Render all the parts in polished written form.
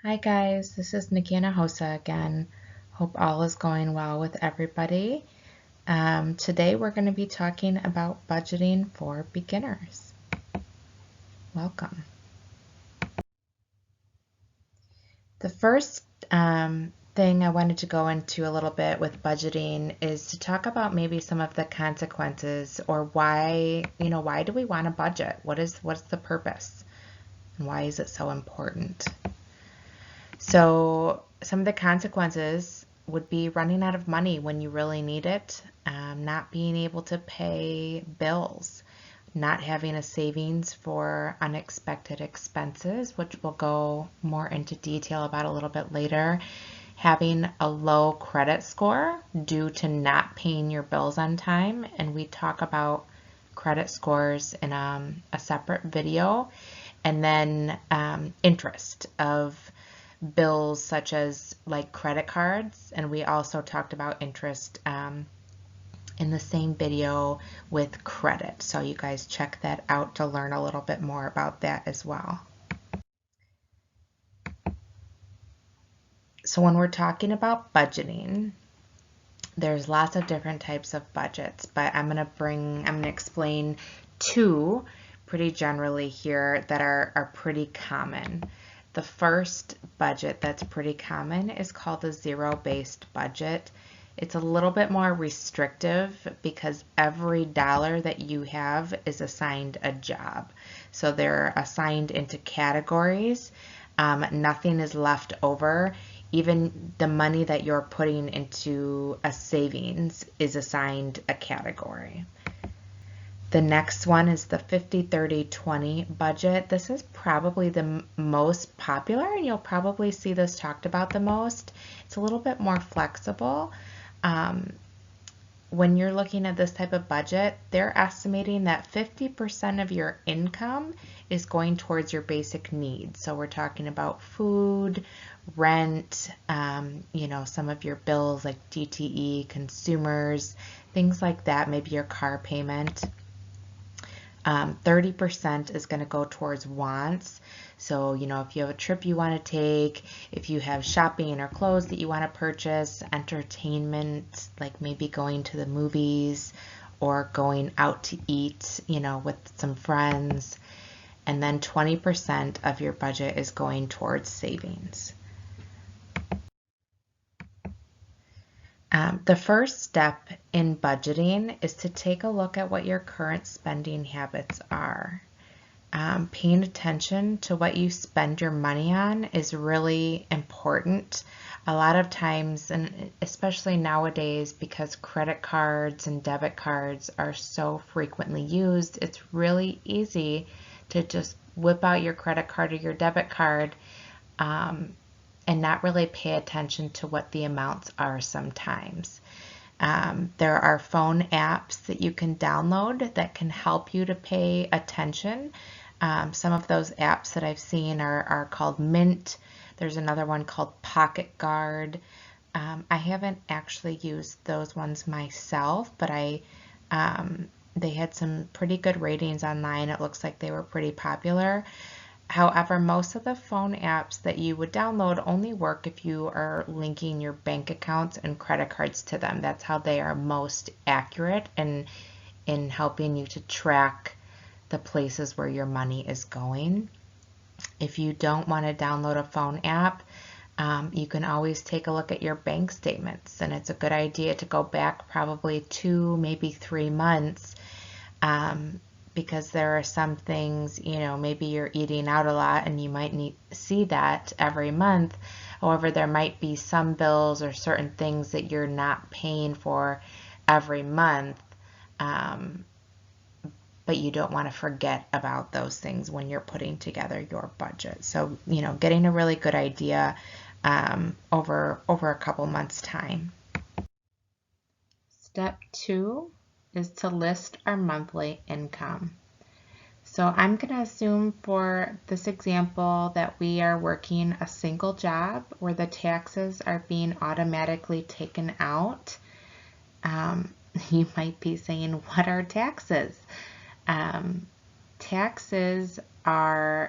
Hi guys, this is Nikki Hosa again. Hope all is going well with everybody. Today we're going to be talking about budgeting for beginners. Welcome. The first thing I wanted to go into a little bit with budgeting is to talk about maybe some of the consequences or why do we want to budget? What's the purpose? And why is it so important? So some of the consequences would be running out of money when you really need it, not being able to pay bills, not having a savings for unexpected expenses, which we'll go more into detail about a little bit later, having a low credit score due to not paying your bills on time, and we talk about credit scores in a separate video, and then interest of bills such as like credit cards, and we also talked about interest in the same video with credit, so you guys check that out to learn a little bit more about that as well. So when we're talking about budgeting, there's lots of different types of budgets, but I'm going to explain two pretty generally here that are pretty common. The first budget that's pretty common is called the zero-based budget. It's a little bit more restrictive because every dollar that you have is assigned a job. So they're assigned into categories. Nothing is left over. Even the money that you're putting into a savings is assigned a category. The next one is the 50-30-20 budget. This is probably the most popular, and you'll probably see this talked about the most. It's a little bit more flexible. When you're looking at this type of budget, they're estimating that 50% of your income is going towards your basic needs. So we're talking about food, rent, some of your bills like DTE, consumers, things like that, maybe your car payment. 30% is going to go towards wants. So, if you have a trip you want to take, if you have shopping or clothes that you want to purchase, entertainment, like maybe going to the movies or going out to eat, with some friends. And then 20% of your budget is going towards savings. The first step in budgeting is to take a look at what your current spending habits are. Paying attention to what you spend your money on is really important. A lot of times, and especially nowadays, because credit cards and debit cards are so frequently used, it's really easy to just whip out your credit card or your debit card and not really pay attention to what the amounts are sometimes. There are phone apps that you can download that can help you to pay attention. Some of those apps that I've seen are called Mint. There's another one called Pocket Guard. I haven't actually used those ones myself, but they had some pretty good ratings online. It looks like they were pretty popular. However, most of the phone apps that you would download only work if you are linking your bank accounts and credit cards to them. That's how they are most accurate in helping you to track the places where your money is going. If you don't want to download a phone app, you can always take a look at your bank statements, and it's a good idea to go back probably 2, maybe 3 months. Because there are some things, maybe you're eating out a lot and you might see that every month. However, there might be some bills or certain things that you're not paying for every month, but you don't want to forget about those things when you're putting together your budget. So, getting a really good idea over a couple months' time. Step 2 is to list our monthly income. So I'm going to assume for this example that we are working a single job where the taxes are being automatically taken out. You might be saying, what are taxes? Taxes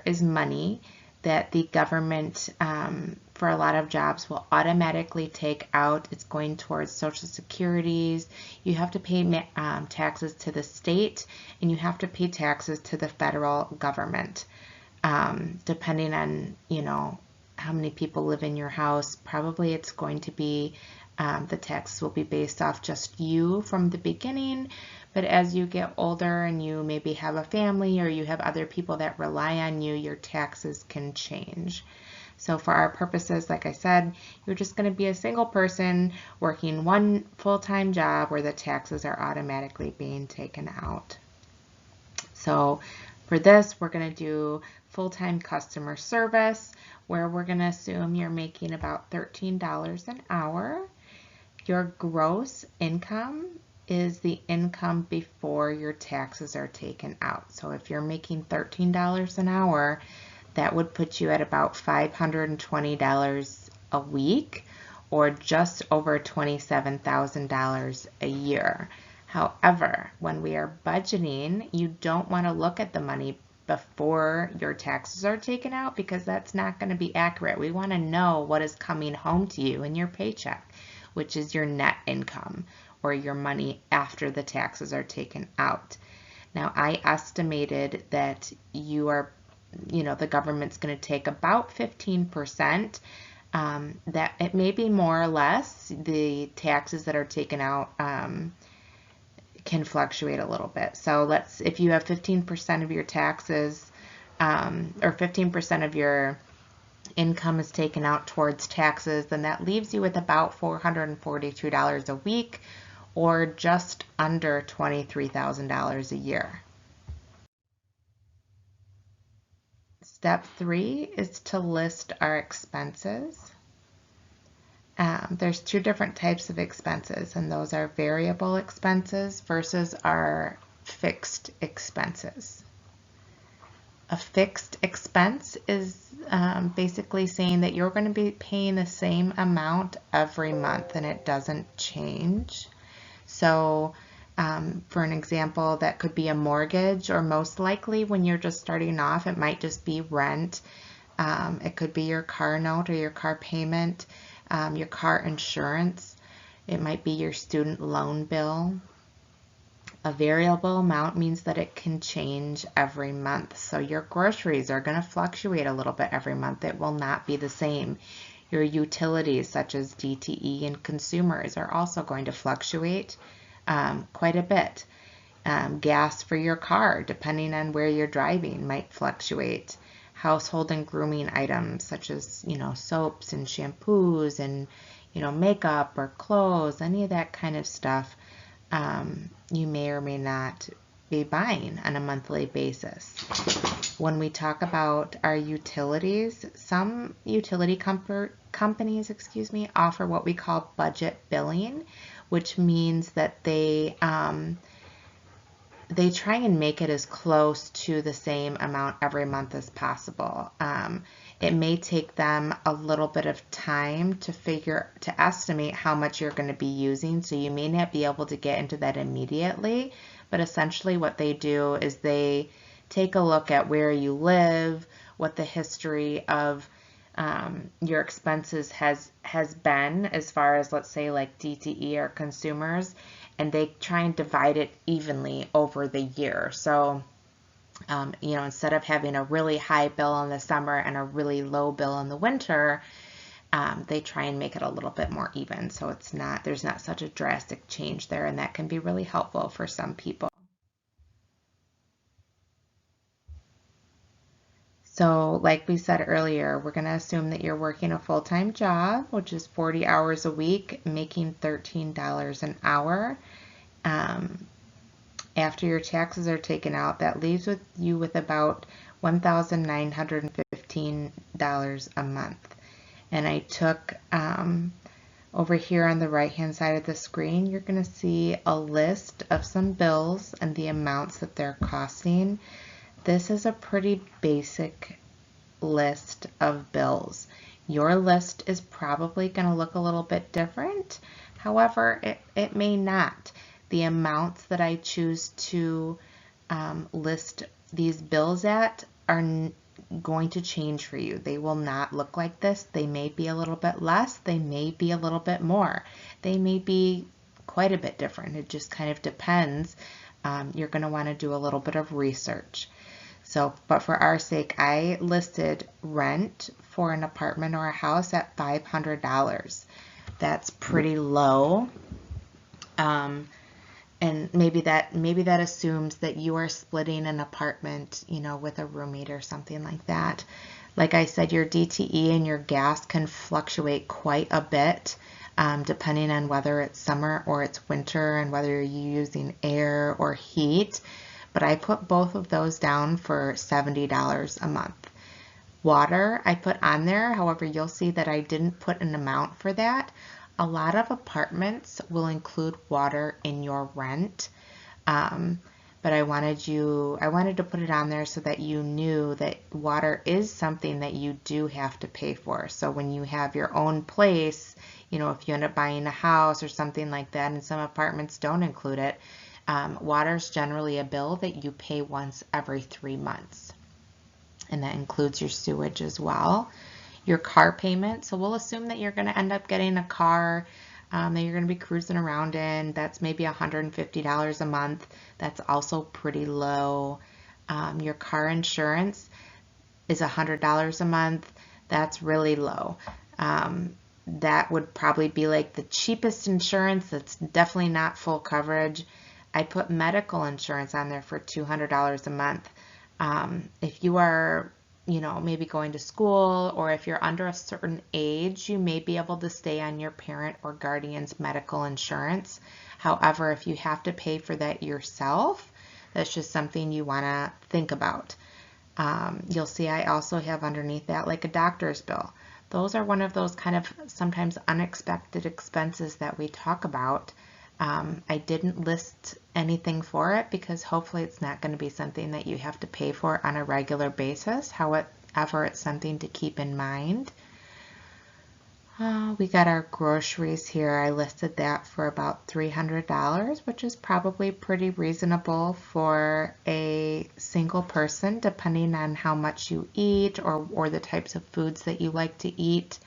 is money that the government, for a lot of jobs, will automatically take out. It's going towards Social Securities. You have to pay taxes to the state, and you have to pay taxes to the federal government. Depending on, how many people live in your house, probably it's going to be, the taxes will be based off just you from the beginning. But as you get older and you maybe have a family or you have other people that rely on you, your taxes can change. So for our purposes, like I said, you're just going to be a single person working one full-time job where the taxes are automatically being taken out. So for this, we're going to do full-time customer service, where we're going to assume you're making about $13 an hour. Your gross income is the income before your taxes are taken out. So if you're making $13 an hour, that would put you at about $520 a week, or just over $27,000 a year. However, when we are budgeting, you don't want to look at the money before your taxes are taken out, because that's not going to be accurate. We want to know what is coming home to you in your paycheck, which is your net income, or your money after the taxes are taken out. Now, I estimated that the government's going to take about 15%. That it may be more or less. The taxes that are taken out can fluctuate a little bit. So if you have 15% of your taxes, or 15% of your income is taken out towards taxes, then that leaves you with about $442 a week, or just under $23,000 a year. Step 3 is to list our expenses. There's two different types of expenses, and those are variable expenses versus our fixed expenses. A fixed expense is basically saying that you're going to be paying the same amount every month and it doesn't change. So for an example, that could be a mortgage, or most likely when you're just starting off, it might just be rent. It could be your car note or your car payment, your car insurance. It might be your student loan bill. A variable amount means that it can change every month. So your groceries are going to fluctuate a little bit every month. It will not be the same. Your utilities, such as DTE and consumers, are also going to fluctuate quite a bit. Gas for your car, depending on where you're driving, might fluctuate. Household and grooming items, such as, soaps and shampoos and, makeup or clothes, any of that kind of stuff, you may or may not be buying on a monthly basis. When we talk about our utilities, some utility companies, offer what we call budget billing, which means that they try and make it as close to the same amount every month as possible. It may take them a little bit of time to estimate how much you're going to be using, so you may not be able to get into that immediately, but essentially what they do is they take a look at where you live, what the history of your expenses has been, as far as, let's say, like DTE or consumers, and they try and divide it evenly over the year. So instead of having a really high bill in the summer and a really low bill in the winter, they try and make it a little bit more even, so there's not such a drastic change there, and that can be really helpful for some people. So like we said earlier, we're going to assume that you're working a full-time job, which is 40 hours a week, making $13 an hour. After your taxes are taken out, that leaves you with about $1,915 a month. And I took, over here on the right-hand side of the screen, you're going to see a list of some bills and the amounts that they're costing. This is a pretty basic list of bills. Your list is probably going to look a little bit different. However, it may not. The amounts that I choose to list these bills at are going to change for you. They will not look like this. They may be a little bit less. They may be a little bit more. They may be quite a bit different. It just kind of depends. You're going to want to do a little bit of research. So, but for our sake, I listed rent for an apartment or a house at $500. That's pretty low. And maybe that assumes that you are splitting an apartment, with a roommate or something like that. Like I said, your DTE and your gas can fluctuate quite a bit, depending on whether it's summer or it's winter and whether you're using air or heat. But I put both of those down for $70 a month. Water I put on there, however, you'll see that I didn't put an amount for that. A lot of apartments will include water in your rent, but I wanted to put it on there so that you knew that water is something that you do have to pay for. So when you have your own place, if you end up buying a house or something like that, and some apartments don't include it, water is generally a bill that you pay once every 3 months, and that includes your sewage as well. Your car payment, so we'll assume that you're going to end up getting a car that you're going to be cruising around in. That's maybe $150 a month. That's also pretty low. Your car insurance is $100 a month. That's really low. That would probably be like the cheapest insurance. That's definitely not full coverage. I put medical insurance on there for $200 a month. If you are maybe going to school, or if you're under a certain age, you may be able to stay on your parent or guardian's medical insurance. However, if you have to pay for that yourself, that's just something you want to think about. You'll see I also have underneath that like a doctor's bill. Those are one of those kind of sometimes unexpected expenses that we talk about. I didn't list anything for it because hopefully it's not going to be something that you have to pay for on a regular basis. However, it's something to keep in mind. We got our groceries here. I listed that for about $300, which is probably pretty reasonable for a single person, depending on how much you eat or the types of foods that you like to eat.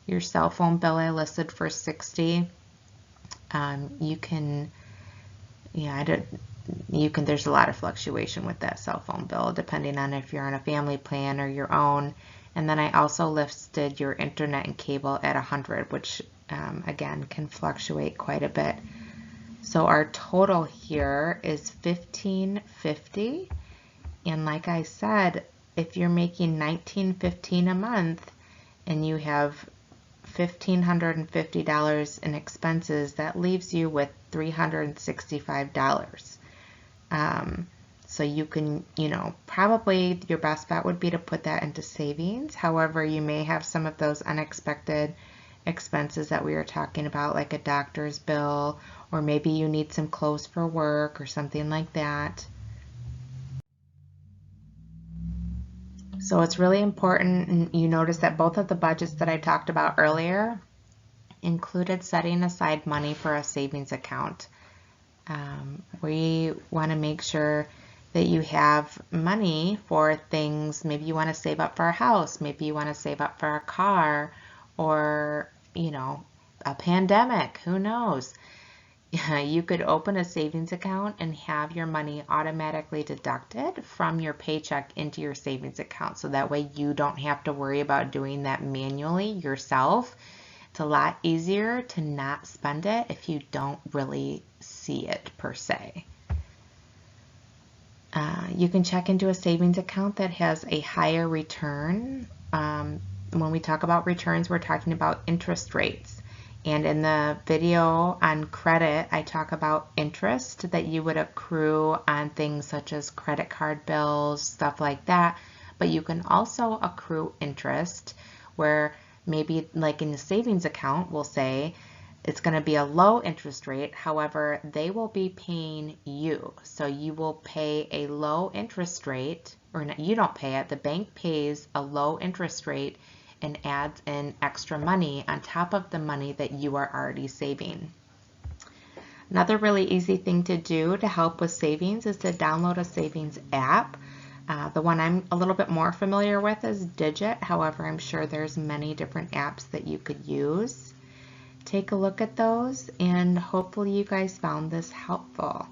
Your cell phone bill I listed for $60. There's a lot of fluctuation with that cell phone bill, depending on if you're on a family plan or your own. And then I also listed your internet and cable at $100, which again can fluctuate quite a bit. So our total here is $1,550. And like I said, if you're making $1,915 a month and you have $1,550 in expenses, that leaves you with $365. So you can, probably your best bet would be to put that into savings. However, you may have some of those unexpected expenses that we were talking about, like a doctor's bill, or maybe you need some clothes for work or something like that. So it's really important, and you notice that both of the budgets that I talked about earlier included setting aside money for a savings account. We want to make sure that you have money for things. Maybe you want to save up for a house, maybe you want to save up for a car, or a pandemic, who knows. You could open a savings account and have your money automatically deducted from your paycheck into your savings account. So that way you don't have to worry about doing that manually yourself. It's a lot easier to not spend it if you don't really see it per se. You can check into a savings account that has a higher return. When we talk about returns, we're talking about interest rates. And in the video on credit, I talk about interest that you would accrue on things such as credit card bills, stuff like that. But you can also accrue interest where maybe like in the savings account, we'll say it's going to be a low interest rate. However, they will be paying you. So you will pay a low interest rate, or you don't pay it. The bank pays a low interest rate and adds in extra money on top of the money that you are already saving. Another really easy thing to do to help with savings is to download a savings app. The one I'm a little bit more familiar with is Digit. However, I'm sure there's many different apps that you could use. Take a look at those, and hopefully you guys found this helpful.